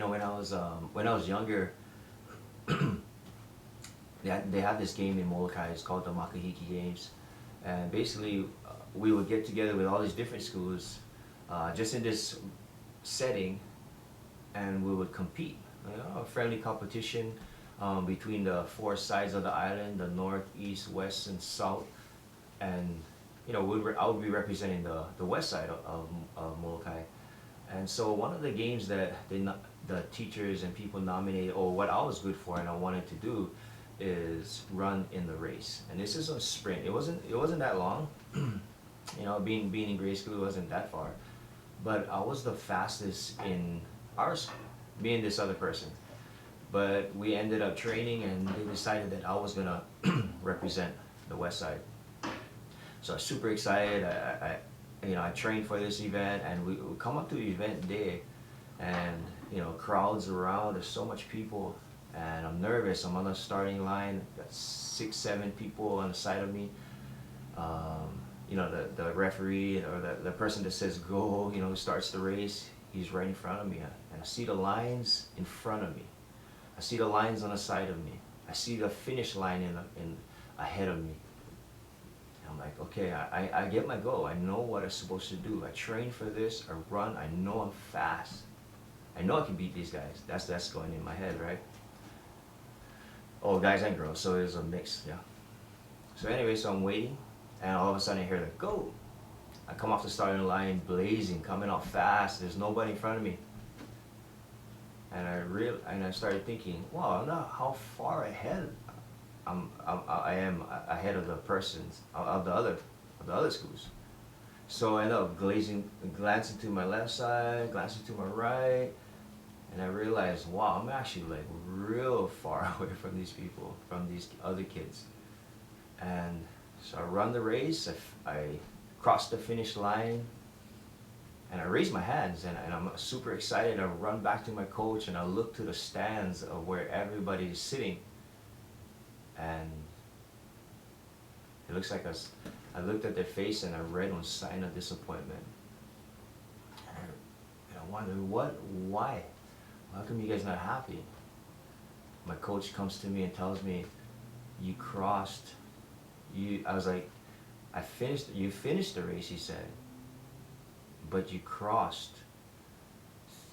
when I was younger, they had this game in Molokai. It's called the Makahiki Games, and basically we would get together with all these different schools, just in this setting, and we would compete. A friendly competition between the four sides of the island: the north, east, west, and south. And I would be representing the west side of Molokai. And so one of the games that the teachers and people nominated, or what I was good for and I wanted to do, is run in the race. And this is a sprint. It wasn't that long. Being in grade school, it wasn't that far. But I was the fastest in our school, me and this other person. But we ended up training, and they decided that I was gonna represent the west side. So I was super excited. I trained for this event, and we come up to the event day, and crowds around. There's so much people, and I'm nervous. I'm on the starting line. Got 6, 7 people on the side of me. The referee, or the person that says go, who starts the race. He's right in front of me, and I see the lines in front of me. I see the lines on the side of me. I see the finish line in ahead of me. I'm like, okay, I get my goal. I know what I'm supposed to do. I train for this. I run. I know I'm fast. I know I can beat these guys. That's going in my head, right? Oh, guys and girls. So it's a mix, yeah. So anyway, so I'm waiting, and all of a sudden I hear the go. I come off the starting line, blazing, coming out fast. There's nobody in front of me. And I started thinking, wow, I don't know how far ahead I am ahead of the persons of the other schools. So I ended up glancing to my left side, glancing to my right, and I realized, wow, I'm actually like real far away from these people, from these other kids. And so I run the race. I cross the finish line, and I raise my hands, and I'm super excited. I run back to my coach, and I look to the stands of where everybody is sitting. And it looks like I looked at their face, and I read one sign of disappointment. And I wondered, why? How come you guys not happy? My coach comes to me and tells me, I was like, you finished the race, he said, but you crossed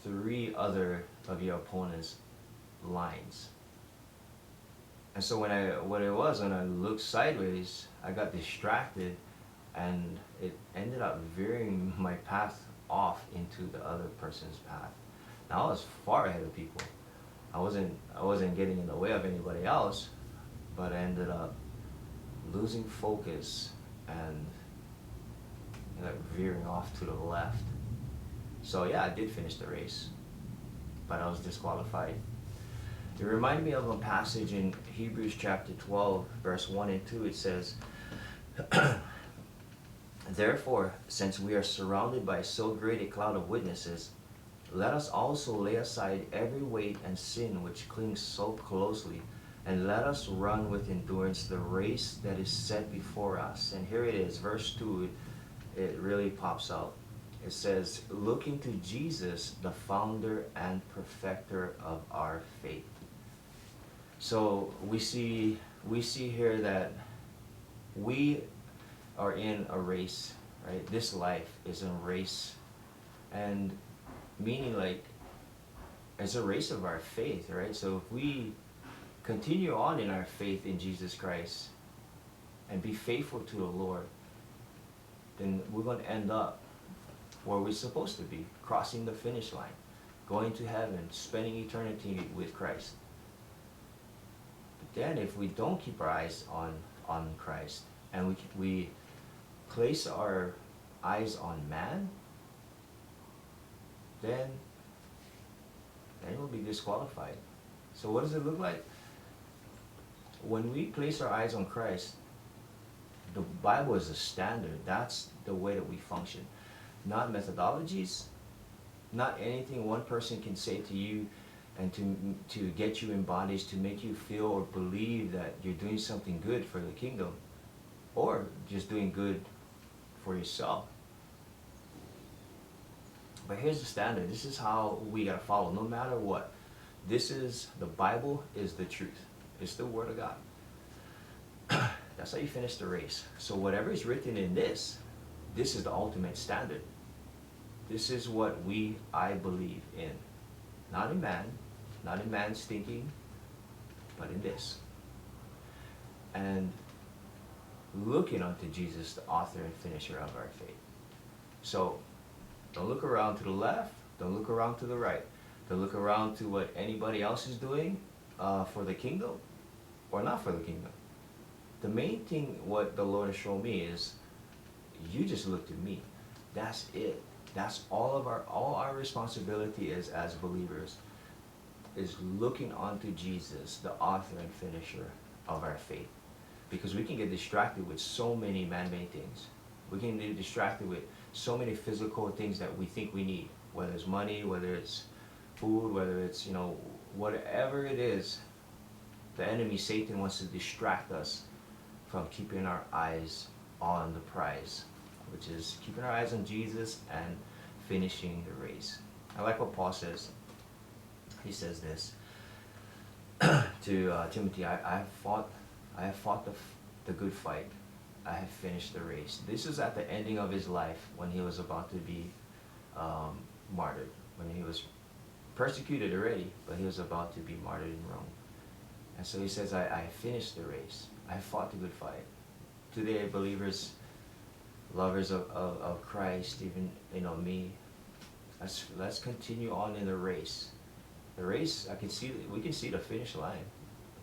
3 other of your opponent's lines. And so when I looked sideways, I got distracted, and it ended up veering my path off into the other person's path. Now I was far ahead of people. I wasn't getting in the way of anybody else, but I ended up losing focus and veering off to the left. So yeah, I did finish the race, but I was disqualified. It reminded me of a passage in Hebrews chapter 12, verse 1 and 2. It says, therefore, since we are surrounded by so great a cloud of witnesses, let us also lay aside every weight and sin which clings so closely, and let us run with endurance the race that is set before us. And here it is, verse 2, it really pops out. It says, looking to Jesus, the founder and perfecter of our faith. So we see here that we are in a race, right? This life is a race, and meaning like it's a race of our faith, right? So if we continue on in our faith in Jesus Christ and be faithful to the Lord, then we're going to end up where we're supposed to be, crossing the finish line, going to heaven, spending eternity with Christ. But then if we don't keep our eyes on Christ, and we place our eyes on man, then we'll be disqualified. So what does it look like? When we place our eyes on Christ, the Bible is a standard. That's the way that we function. Not methodologies, not anything one person can say to you and to get you in bondage, to make you feel or believe that you're doing something good for the kingdom, or just doing good for yourself. But here's the standard. This is how we gotta follow, no matter what. This is, the Bible is the truth. It's the Word of God. That's how you finish the race. So whatever is written in this is the ultimate standard. This is what I believe in. Not in man, not in man's thinking, but in this. And looking unto Jesus, the author and finisher of our faith. So don't look around to the left, don't look around to the right. Don't look around to what anybody else is doing for the kingdom or not for the kingdom. The main thing what the Lord has shown me is you just look to me. That's it. That's all our responsibility is as believers, is looking unto Jesus, the author and finisher of our faith. Because we can get distracted with so many man-made things. We can get distracted with so many physical things that we think we need, whether it's money, whether it's food, whether it's, whatever it is. The enemy, Satan, wants to distract us from keeping our eyes on the prize, which is keeping our eyes on Jesus and finishing the race. I like what Paul says. He says this to Timothy, I have fought the good fight. I have finished the race. This is at the ending of his life when he was about to be martyred, when he was persecuted already, but he was about to be martyred in Rome. And so he says, I have finished the race. I have fought the good fight. Today, believers, lovers of Christ, even me, let's continue on in the race. The race, we can see the finish line.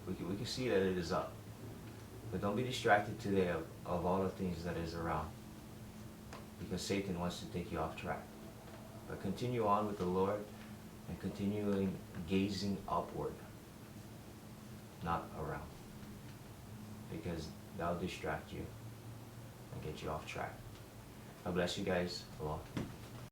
We can see that it is up. But don't be distracted today of all the things that is around, because Satan wants to take you off track. But continue on with the Lord and continuing gazing upward, not around, because that'll distract you and get you off track. God bless you guys. Aloha.